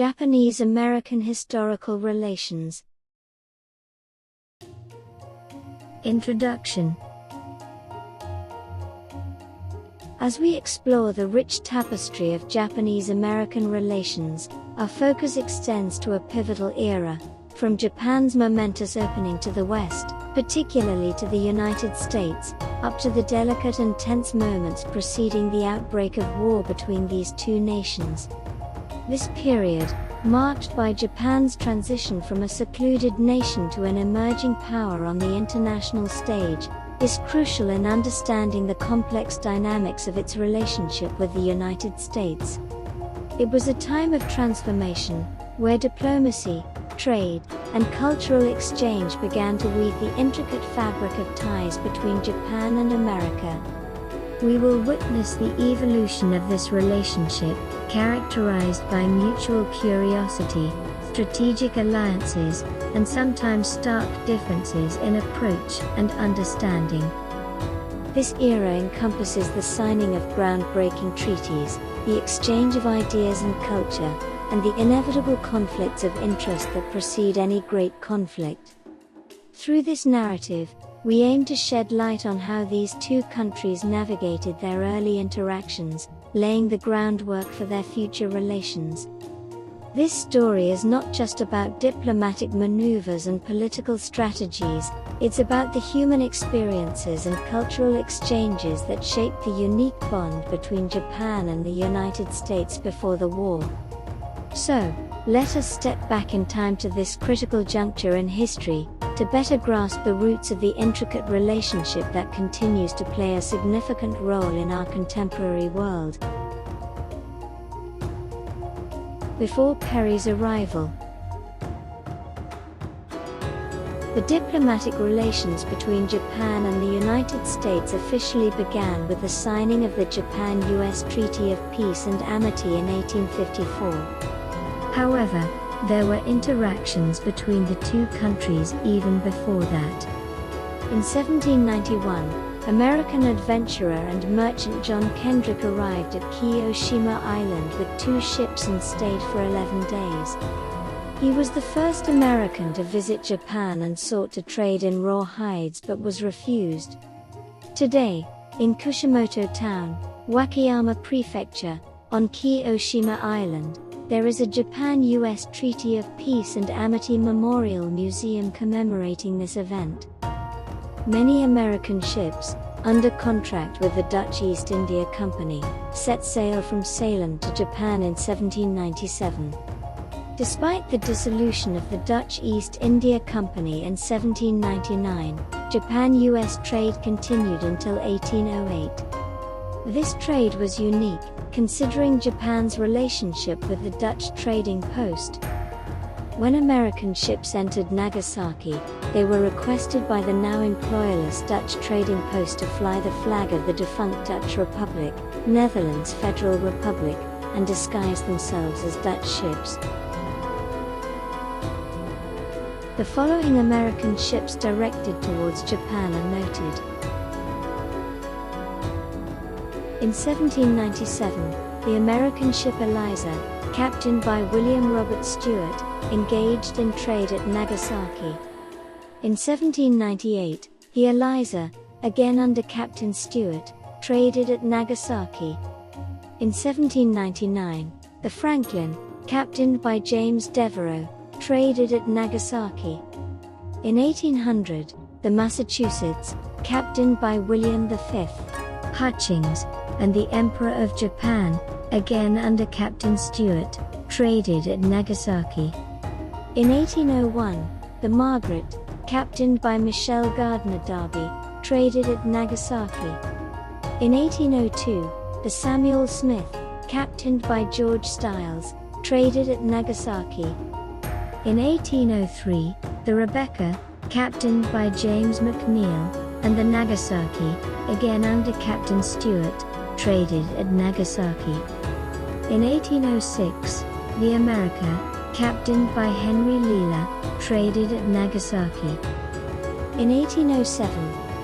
Japanese-American historical relations. Introduction. As we explore the rich tapestry of Japanese-American relations, our focus extends to a pivotal era, from Japan's momentous opening to the West, particularly to the United States, up to the delicate and tense moments preceding the outbreak of war between these two nations. This period, marked by Japan's transition from a secluded nation to an emerging power on the international stage, is crucial in understanding the complex dynamics of its relationship with the United States. It was a time of transformation, where diplomacy, trade, and cultural exchange began to weave the intricate fabric of ties between Japan and America. We will witness the evolution of this relationship, characterized by mutual curiosity, strategic alliances, and sometimes stark differences in approach and understanding. This era encompasses the signing of groundbreaking treaties, the exchange of ideas and culture, and the inevitable conflicts of interest that precede any great conflict. Through this narrative, we aim to shed light on how these two countries navigated their early interactions, laying the groundwork for their future relations. This story is not just about diplomatic maneuvers and political strategies, it's about the human experiences and cultural exchanges that shaped the unique bond between Japan and the United States before the war. So, let us step back in time to this critical juncture in history, to better grasp the roots of the intricate relationship that continues to play a significant role in our contemporary world. Before Perry's arrival, the diplomatic relations between Japan and the United States officially began with the signing of the Japan-US Treaty of Peace and Amity in 1854. However, there were interactions between the two countries even before that. In 1791, American adventurer and merchant John Kendrick arrived at Kiyoshima Island with 2 ships and stayed for 11 days. He was the first American to visit Japan and sought to trade in raw hides but was refused. Today, in Kushimoto Town, Wakayama Prefecture, on Kiyoshima Island, there is a Japan-US Treaty of Peace and Amity Memorial Museum commemorating this event. Many American ships, under contract with the Dutch East India Company, set sail from Ceylon to Japan in 1797. Despite the dissolution of the Dutch East India Company in 1799, Japan-US trade continued until 1808. This trade was unique, considering Japan's relationship with the Dutch trading post. When American ships entered Nagasaki, they were requested by the now employerless Dutch trading post to fly the flag of the defunct Dutch Republic, Netherlands Federal Republic, and disguise themselves as Dutch ships. The following American ships directed towards Japan are noted. In 1797, the American ship Eliza, captained by William Robert Stewart, engaged in trade at Nagasaki. In 1798, the Eliza, again under Captain Stewart, traded at Nagasaki. In 1799, the Franklin, captained by James Devereux, traded at Nagasaki. In 1800, the Massachusetts, captained by William V. Hutchings, and the Emperor of Japan, again under Captain Stewart, traded at Nagasaki. In 1801, the Margaret, captained by Michelle Gardner Darby, traded at Nagasaki. In 1802, the Samuel Smith, captained by George Stiles, traded at Nagasaki. In 1803, the Rebecca, captained by James McNeill, and the Nagasaki, again under Captain Stewart, traded at Nagasaki. In 1806, the America, captained by Henry Leela, traded at Nagasaki. In 1807,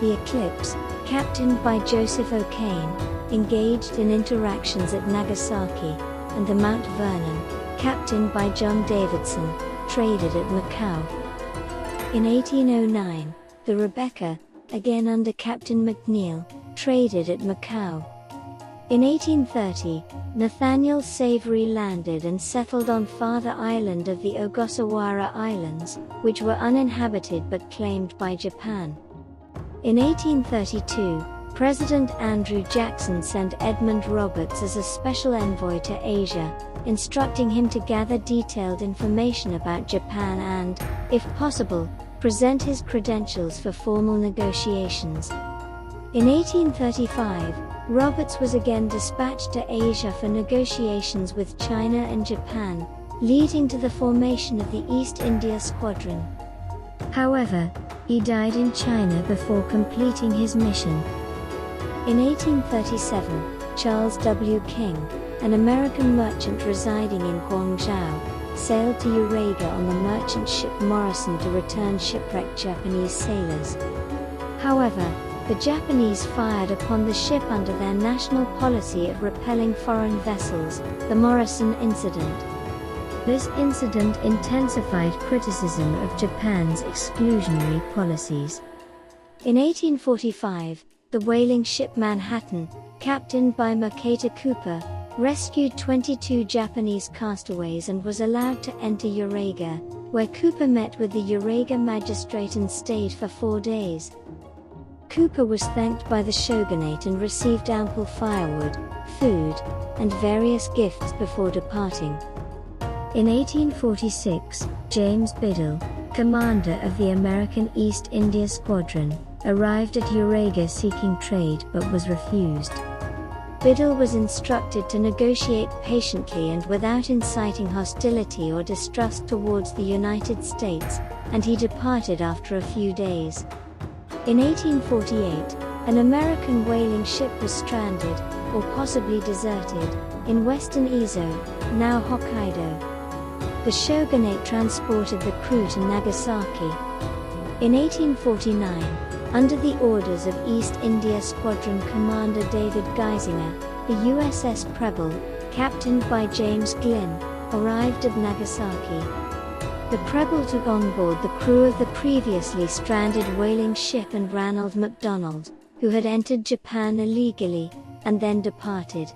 the Eclipse, captained by Joseph O'Kane, engaged in interactions at Nagasaki, and the Mount Vernon, captained by John Davidson, traded at Macau. In 1809, the Rebecca, again under Captain McNeill, traded at Macau. In 1830, Nathaniel Savery landed and settled on Father Island of the Ogasawara Islands, which were uninhabited but claimed by Japan. In 1832, President Andrew Jackson sent Edmund Roberts as a special envoy to Asia, instructing him to gather detailed information about Japan and, if possible, present his credentials for formal negotiations. In 1835, Roberts was again dispatched to Asia for negotiations with China and Japan, leading to the formation of the East India Squadron. However, he died in China before completing his mission. In 1837, Charles W. King, an American merchant residing in Guangzhou, sailed to Uraga on the merchant ship Morrison to return shipwrecked Japanese sailors. However, the Japanese fired upon the ship under their national policy of repelling foreign vessels, the Morrison Incident. This incident intensified criticism of Japan's exclusionary policies. In 1845, the whaling ship Manhattan, captained by Mercator Cooper, rescued 22 Japanese castaways and was allowed to enter Uraga, where Cooper met with the Uraga magistrate and stayed for 4 days. Cooper was thanked by the shogunate and received ample firewood, food, and various gifts before departing. In 1846, James Biddle, commander of the American East India Squadron, arrived at Uraga seeking trade but was refused. Biddle was instructed to negotiate patiently and without inciting hostility or distrust towards the United States, and he departed after a few days. In 1848, an American whaling ship was stranded, or possibly deserted, in western Izo, now Hokkaido. The shogunate transported the crew to Nagasaki. In 1849, under the orders of East India Squadron Commander David Geisinger, the USS Preble, captained by James Glynn, arrived at Nagasaki. The Preble took on board the crew of the previously stranded whaling ship and Ranald MacDonald, who had entered Japan illegally, and then departed.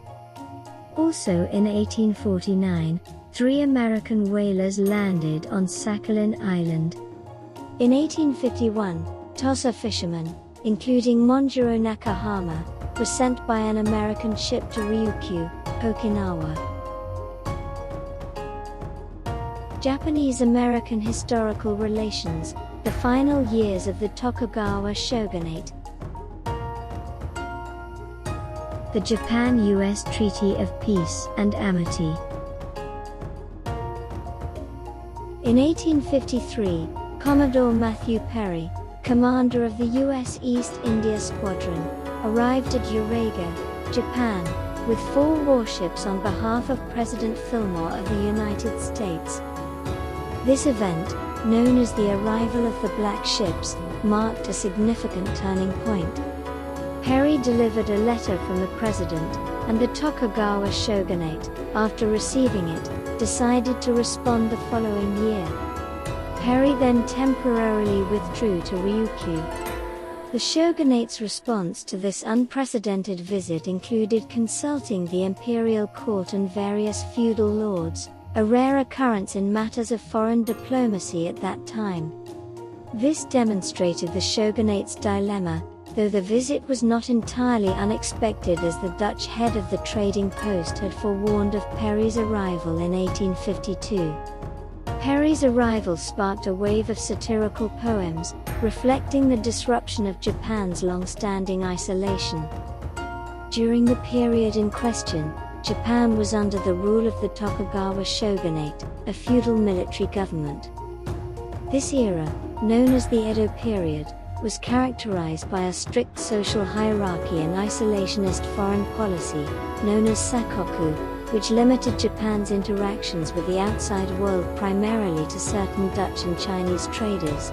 Also in 1849, 3 American whalers landed on Sakhalin Island. In 1851, Tosa fishermen, including Monjiro Nakahama, were sent by an American ship to Ryukyu, Okinawa. Japanese-American historical relations, the final years of the Tokugawa shogunate. The Japan-US Treaty of Peace and Amity. In 1853, Commodore Matthew Perry, commander of the U.S. East India Squadron, arrived at Uraga, Japan, with 4 warships on behalf of President Fillmore of the United States. This event, known as the arrival of the Black Ships, marked a significant turning point. Perry delivered a letter from the president, and the Tokugawa shogunate, after receiving it, decided to respond the following year. Perry then temporarily withdrew to Ryukyu. The shogunate's response to this unprecedented visit included consulting the imperial court and various feudal lords, a rare occurrence in matters of foreign diplomacy at that time. This demonstrated the shogunate's dilemma, though the visit was not entirely unexpected as the Dutch head of the trading post had forewarned of Perry's arrival in 1852. Perry's arrival sparked a wave of satirical poems, reflecting the disruption of Japan's long-standing isolation. During the period in question, Japan was under the rule of the Tokugawa shogunate, a feudal military government. This era, known as the Edo period, was characterized by a strict social hierarchy and isolationist foreign policy, known as sakoku, which limited Japan's interactions with the outside world primarily to certain Dutch and Chinese traders.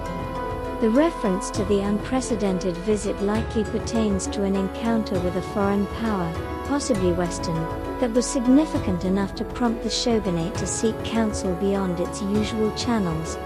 The reference to the unprecedented visit likely pertains to an encounter with a foreign power, possibly Western, that was significant enough to prompt the shogunate to seek counsel beyond its usual channels.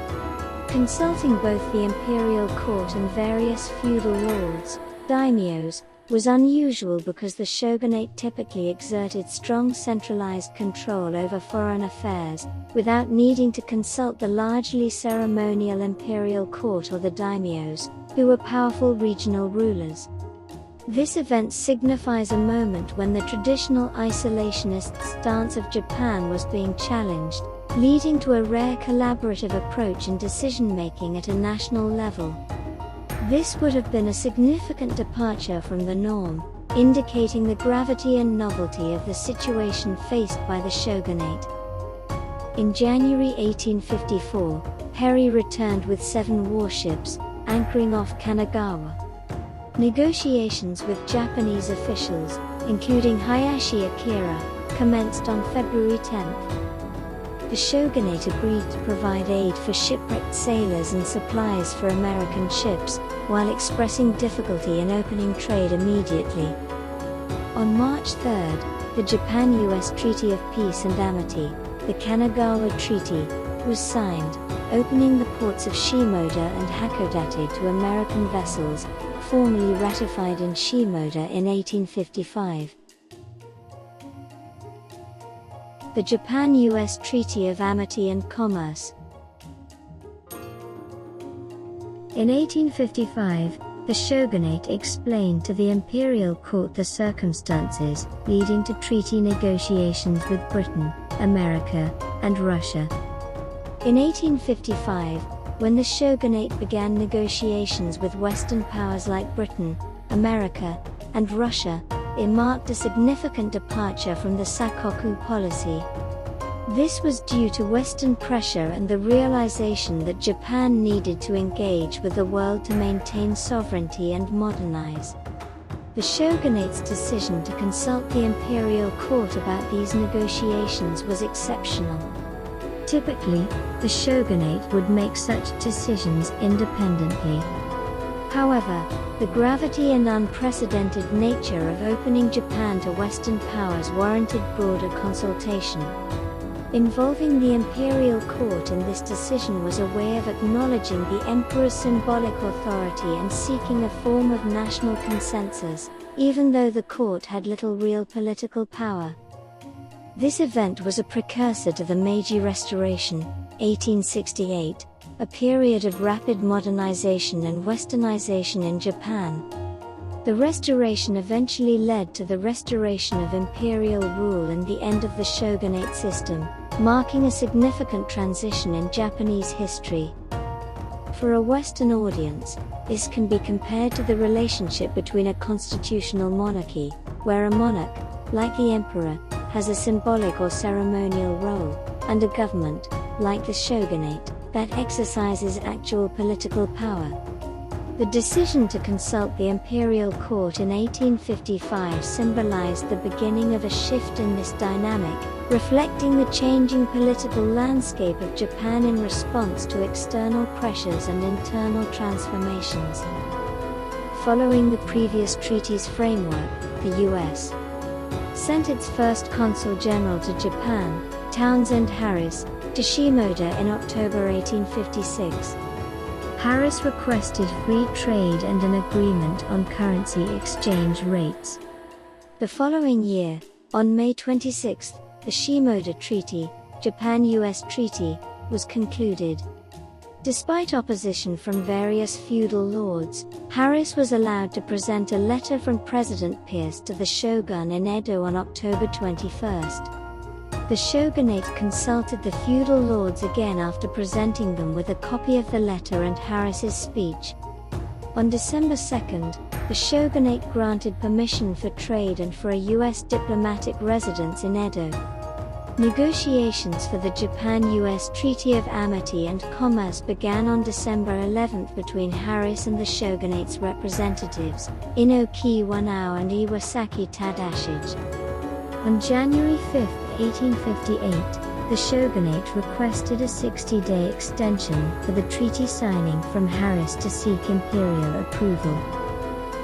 Consulting both the imperial court and various feudal lords, daimyos, was unusual because the shogunate typically exerted strong centralized control over foreign affairs, without needing to consult the largely ceremonial imperial court or the daimyos, who were powerful regional rulers. This event signifies a moment when the traditional isolationist stance of Japan was being challenged, leading to a rare collaborative approach in decision-making at a national level. This would have been a significant departure from the norm, indicating the gravity and novelty of the situation faced by the shogunate. In January 1854, Perry returned with 7 warships, anchoring off Kanagawa. Negotiations with Japanese officials, including Hayashi Akira, commenced on February 10. The shogunate agreed to provide aid for shipwrecked sailors and supplies for American ships, while expressing difficulty in opening trade immediately. On March 3, the Japan-US Treaty of Peace and Amity, the Kanagawa Treaty, was signed, opening the ports of Shimoda and Hakodate to American vessels, formally ratified in Shimoda in 1855. The Japan-US Treaty of Amity and Commerce. In 1855, the shogunate explained to the imperial court the circumstances leading to treaty negotiations with Britain, America, and Russia. In 1855, when the shogunate began negotiations with Western powers like Britain, America, and Russia, it marked a significant departure from the Sakoku policy. This was due to Western pressure and the realization that Japan needed to engage with the world to maintain sovereignty and modernize. The shogunate's decision to consult the imperial court about these negotiations was exceptional. Typically, the shogunate would make such decisions independently. However, the gravity and unprecedented nature of opening Japan to Western powers warranted broader consultation. Involving the imperial court in this decision was a way of acknowledging the emperor's symbolic authority and seeking a form of national consensus, even though the court had little real political power. This event was a precursor to the Meiji Restoration, 1868, a period of rapid modernization and westernization in Japan. The Restoration eventually led to the restoration of imperial rule and the end of the shogunate system, marking a significant transition in Japanese history. For a Western audience, this can be compared to the relationship between a constitutional monarchy, where a monarch, like the emperor, has a symbolic or ceremonial role, and a government, like the shogunate, that exercises actual political power. The decision to consult the imperial court in 1855 symbolized the beginning of a shift in this dynamic, reflecting the changing political landscape of Japan in response to external pressures and internal transformations. Following the previous treaty's framework, the U.S. sent its first consul general to Japan, Townsend Harris, to Shimoda in October 1856. Harris requested free trade and an agreement on currency exchange rates. The following year, on May 26, the Shimoda Treaty, Japan-US Treaty, was concluded. Despite opposition from various feudal lords, Harris was allowed to present a letter from President Pierce to the shogun in Edo on October 21. The shogunate consulted the feudal lords again after presenting them with a copy of the letter and Harris's speech. On December 2, the shogunate granted permission for trade and for a U.S. diplomatic residence in Edo. Negotiations for the Japan-US Treaty of Amity and Commerce began on December 11 between Harris and the shogunate's representatives, Inoki Wanao and Iwasaki Tadashige. On January 5, 1858, the shogunate requested a 60-day extension for the treaty signing from Harris to seek imperial approval.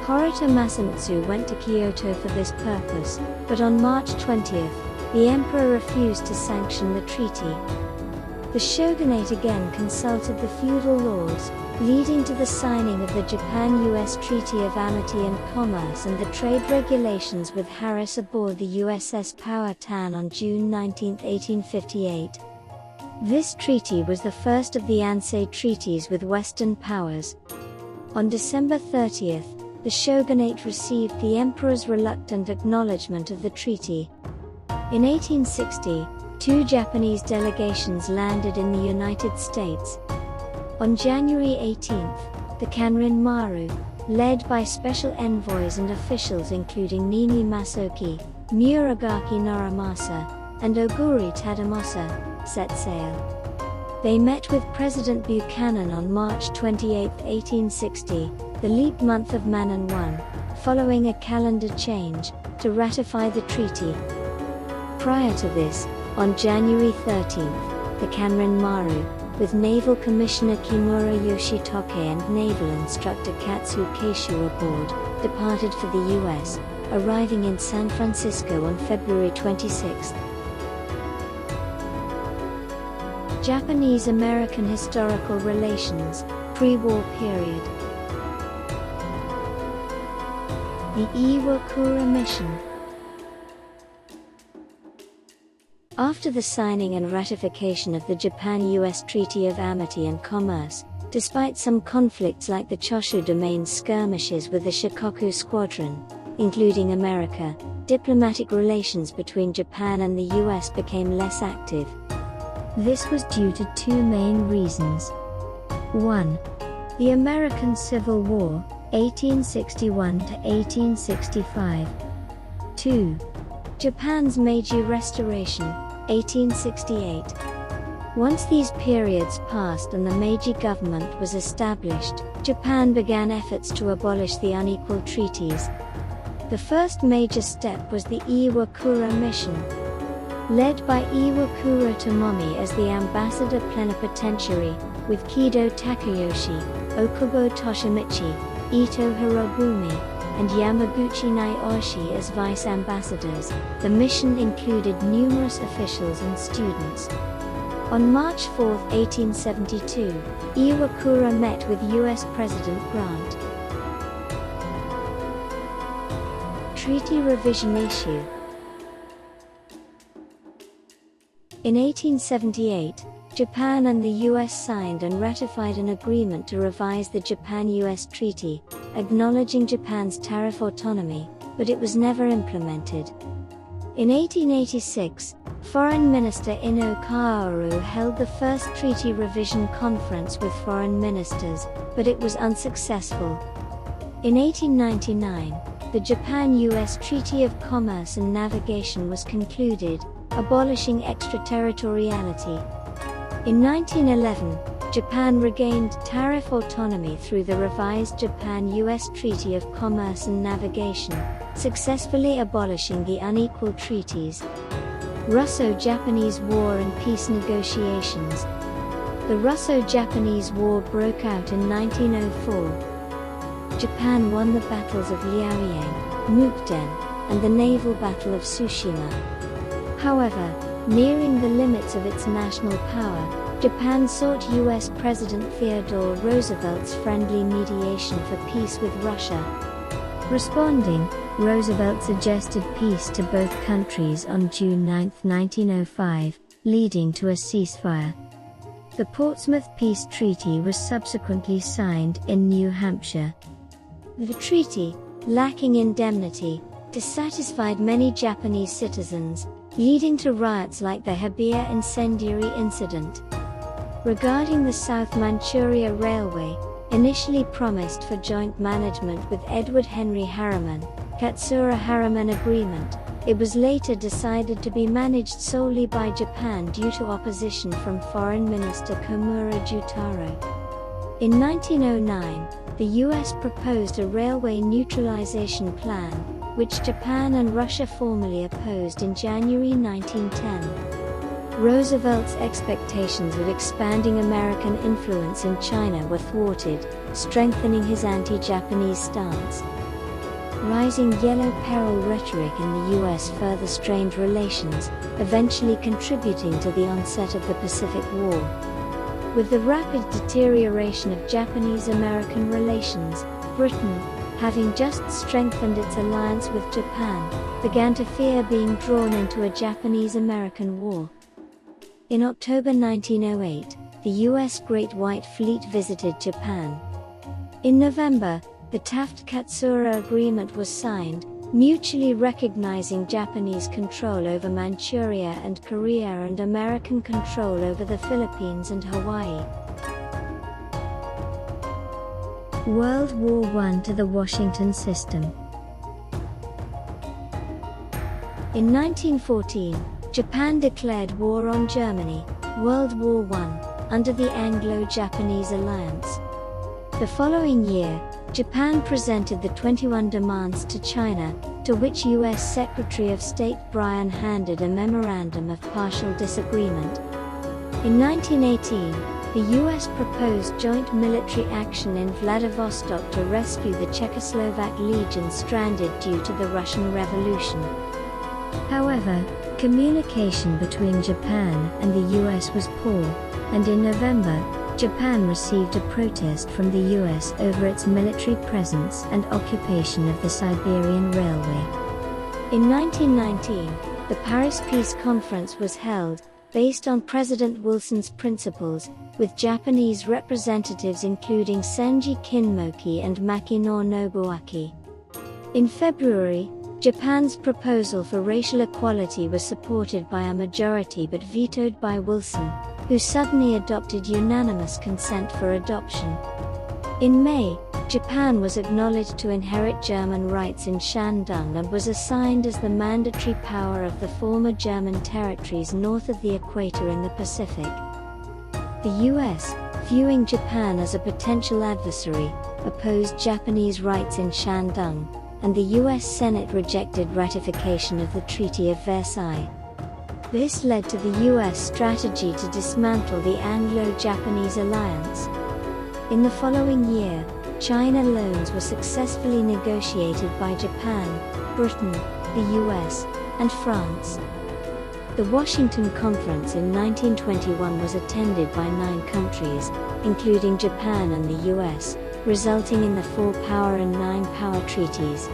Horuta Masamitsu went to Kyoto for this purpose, but on March 20th, the emperor refused to sanction the treaty. The shogunate again consulted the feudal lords, leading to the signing of the Japan-US Treaty of Amity and Commerce and the trade regulations with Harris aboard the USS Powhatan on June 19, 1858. This treaty was the first of the Ansei treaties with Western powers. On December 30th, the shogunate received the emperor's reluctant acknowledgement of the treaty. In 1860, 2 Japanese delegations landed in the United States. On January 18th, the Kanrin Maru, led by special envoys and officials including Nimi Masaoki, Muragaki Norimasa, and Oguri Tadamosa, set sail. They met with President Buchanan on March 28, 1860, the leap month of Manan I, following a calendar change, to ratify the treaty. Prior to this, on January 13th, the Kanrin Maru, with Naval Commissioner Kimura Yoshitoke and Naval Instructor Katsu Keishu aboard, departed for the U.S., arriving in San Francisco on February 26. Japanese-American historical relations, pre-war period. The Iwakura Mission. After the signing and ratification of the Japan-US Treaty of Amity and Commerce, despite some conflicts like the Choshu Domain skirmishes with the Shikoku Squadron, including America, diplomatic relations between Japan and the US became less active. This was due to 2 main reasons. 1. The American Civil War, 1861 to 1865. 2. Japan's Meiji Restoration, 1868. Once these periods passed and the Meiji government was established, Japan began efforts to abolish the unequal treaties. The first major step was the Iwakura Mission. Led by Iwakura Tomomi as the ambassador plenipotentiary, with Kido Takayoshi, Okubo Toshimichi, Ito Hirobumi, and Yamaguchi Naoshi as vice ambassadors, the mission included numerous officials and students. On March 4, 1872, Iwakura met with U.S. President Grant. Treaty revision issue. In 1878, Japan and the US signed and ratified an agreement to revise the Japan-US Treaty, acknowledging Japan's tariff autonomy, but it was never implemented. In 1886, Foreign Minister Ino Kaoru held the first treaty revision conference with foreign ministers, but it was unsuccessful. In 1899, the Japan-US Treaty of Commerce and Navigation was concluded, abolishing extraterritoriality. In 1911, Japan regained tariff autonomy through the revised Japan-US Treaty of Commerce and Navigation, successfully abolishing the unequal treaties. Russo-Japanese War and Peace negotiations. The Russo-Japanese War broke out in 1904. Japan won the battles of Liaoyang, Mukden, and the naval battle of Tsushima. However, nearing the limits of its national power, Japan sought U.S. President Theodore Roosevelt's friendly mediation for peace with Russia. Responding, Roosevelt suggested peace to both countries on June 9, 1905, leading to a ceasefire. The Portsmouth Peace Treaty was subsequently signed in New Hampshire. The treaty, lacking indemnity, dissatisfied many Japanese citizens, leading to riots like the Hibiya incendiary incident. Regarding the South Manchuria Railway, initially promised for joint management with Edward Henry Harriman, Katsura-Harriman Agreement, it was later decided to be managed solely by Japan due to opposition from Foreign Minister Komura Jutaro. In 1909, the US proposed a railway neutralization plan, which Japan and Russia formally opposed in January 1910. Roosevelt's expectations of expanding American influence in China were thwarted, strengthening his anti-Japanese stance. Rising Yellow Peril rhetoric in the U.S. further strained relations, eventually contributing to the onset of the Pacific War. With the rapid deterioration of Japanese-American relations, Britain, having just strengthened its alliance with Japan, began to fear being drawn into a Japanese-American war. In October 1908, the U.S. Great White Fleet visited Japan. In November, the Taft-Katsura Agreement was signed, mutually recognizing Japanese control over Manchuria and Korea and American control over the Philippines and Hawaii. World War I to the Washington System. In 1914, Japan declared war on Germany, World War I, under the Anglo-Japanese alliance. The following year, Japan presented the 21 demands to China, to which U.S. Secretary of State Bryan handed a memorandum of partial disagreement. In 1918, the U.S. proposed joint military action in Vladivostok to rescue the Czechoslovak legion stranded due to the Russian Revolution. However, communication between Japan and the U.S. was poor, and in November, Japan received a protest from the U.S. over its military presence and occupation of the Siberian Railway. In 1919, the Paris Peace Conference was held, based on President Wilson's principles, with Japanese representatives including Senji Kinmochi and Makinori Nobuaki. In February, Japan's proposal for racial equality was supported by a majority but vetoed by Wilson, who suddenly adopted unanimous consent for adoption. In May, Japan was acknowledged to inherit German rights in Shandong and was assigned as the mandatory power of the former German territories north of the equator in the Pacific. The U.S., viewing Japan as a potential adversary, opposed Japanese rights in Shandong, and the U.S. Senate rejected ratification of the Treaty of Versailles. This led to the U.S. strategy to dismantle the Anglo-Japanese alliance. In the following year, China loans were successfully negotiated by Japan, Britain, the U.S., and France. The Washington Conference in 1921 was attended by 9 countries, including Japan and the U.S., resulting in the 4-power and 9-power treaties.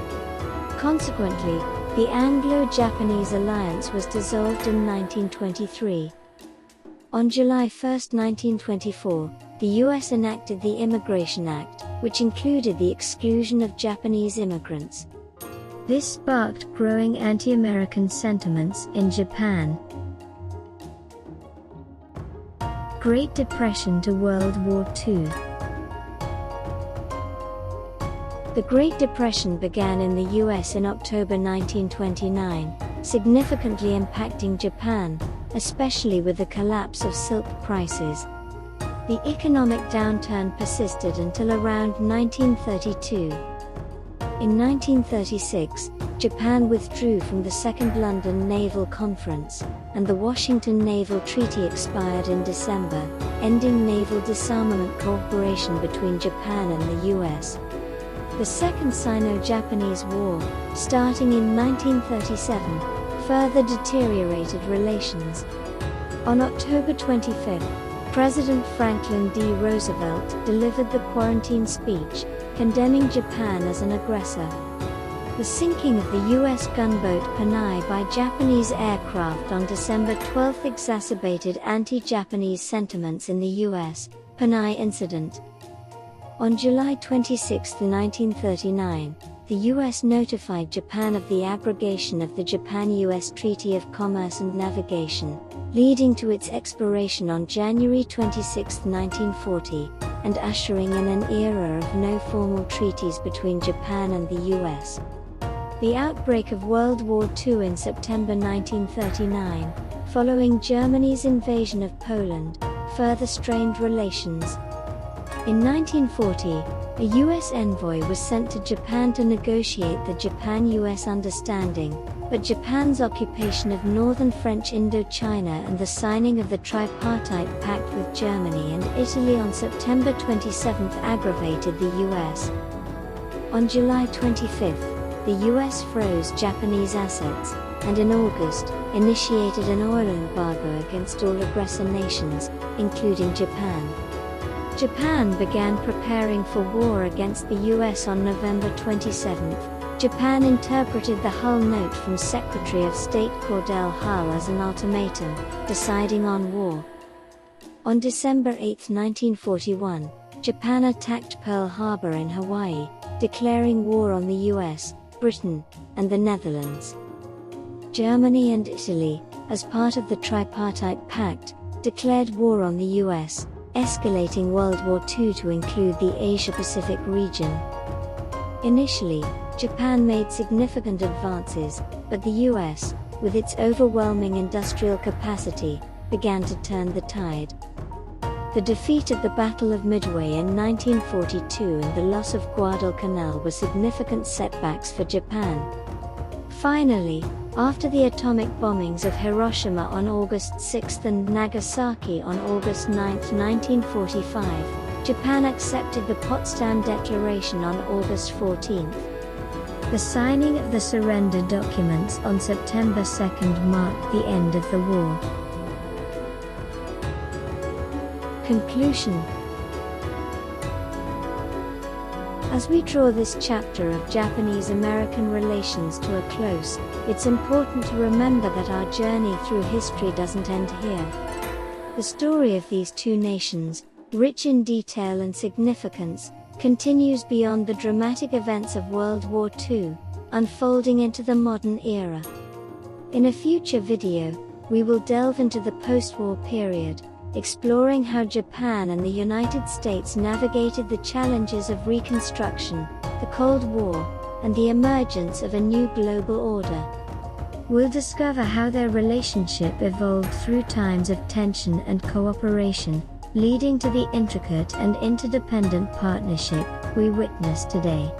Consequently, the Anglo-Japanese alliance was dissolved in 1923. On July 1, 1924, the U.S. enacted the Immigration Act, which included the exclusion of Japanese immigrants. This sparked growing anti-American sentiments in Japan. Great Depression to World War II. The Great Depression began in the U.S. in October 1929, significantly impacting Japan, especially with the collapse of silk prices. The economic downturn persisted until around 1932. In 1936, Japan withdrew from the Second London Naval Conference, and the Washington Naval Treaty expired in December, ending naval disarmament cooperation between Japan and the U.S. The Second Sino-Japanese War, starting in 1937, further deteriorated relations. On October 25, President Franklin D. Roosevelt delivered the quarantine speech, condemning Japan as an aggressor. The sinking of the U.S. gunboat Panay by Japanese aircraft on December 12 exacerbated anti-Japanese sentiments in the U.S. Panay incident. On July 26, 1939, the U.S. notified Japan of the abrogation of the Japan-U.S. Treaty of Commerce and Navigation, leading to its expiration on January 26, 1940, and ushering in an era of no formal treaties between Japan and the U.S. The outbreak of World War II in September 1939, following Germany's invasion of Poland, further strained relations. In 1940, A US envoy was sent to Japan to negotiate the Japan-US understanding, but Japan's occupation of northern French Indochina and the signing of the tripartite pact with Germany and Italy on September 27 aggravated the US. On July 25, the US froze Japanese assets, and in August, initiated an oil embargo against all aggressor nations, including Japan. Japan began preparing for war against the US on November 27. Japan interpreted the Hull note from Secretary of State Cordell Hull as an ultimatum, deciding on war. On December 8, 1941, Japan attacked Pearl Harbor in Hawaii, declaring war on the US, Britain, and the Netherlands. Germany and Italy, as part of the Tripartite Pact, declared war on the US, escalating World War II to include the Asia-Pacific region. Initially, Japan made significant advances, but the US, with its overwhelming industrial capacity, began to turn the tide. The defeat at the Battle of Midway in 1942 and the loss of Guadalcanal were significant setbacks for Japan. Finally, after the atomic bombings of Hiroshima on August 6 and Nagasaki on August 9, 1945, Japan accepted the Potsdam Declaration on August 14. The signing of the surrender documents on September 2 marked the end of the war. Conclusion. As we draw this chapter of Japanese-American relations to a close, it's important to remember that our journey through history doesn't end here. The story of these two nations, rich in detail and significance, continues beyond the dramatic events of World War II, unfolding into the modern era. In a future video, we will delve into the post-war period, exploring how Japan and the United States navigated the challenges of Reconstruction, the Cold War, and the emergence of a new global order. We'll discover how their relationship evolved through times of tension and cooperation, leading to the intricate and interdependent partnership we witness today.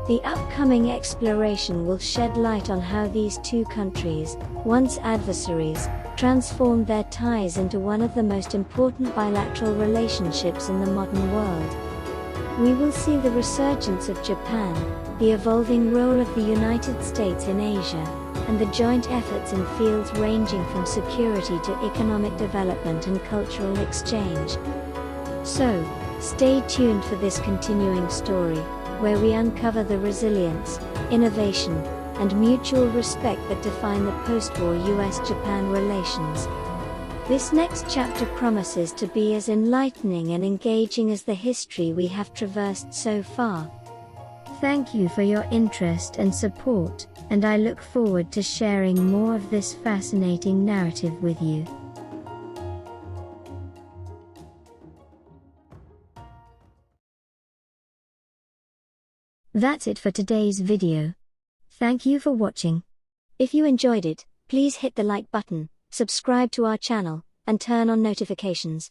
The upcoming exploration will shed light on how these two countries, once adversaries, transformed their ties into one of the most important bilateral relationships in the modern world. We will see the resurgence of Japan, the evolving role of the United States in Asia, and the joint efforts in fields ranging from security to economic development and cultural exchange. So, stay tuned for this continuing story, where we uncover the resilience, innovation, and mutual respect that define the post-war US-Japan relations. This next chapter promises to be as enlightening and engaging as the history we have traversed so far. Thank you for your interest and support, and I look forward to sharing more of this fascinating narrative with you. That's it for today's video. Thank you for watching. If you enjoyed it, please hit the like button, subscribe to our channel, and turn on notifications.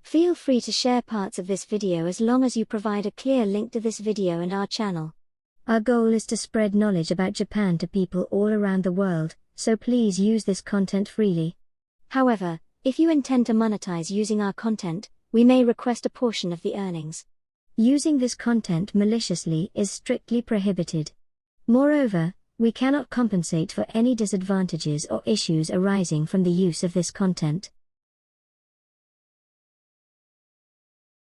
Feel free to share parts of this video as long as you provide a clear link to this video and our channel. Our goal is to spread knowledge about Japan to people all around the world, so please use this content freely. However, if you intend to monetize using our content, we may request a portion of the earnings. Using this content maliciously is strictly prohibited. Moreover, we cannot compensate for any disadvantages or issues arising from the use of this content.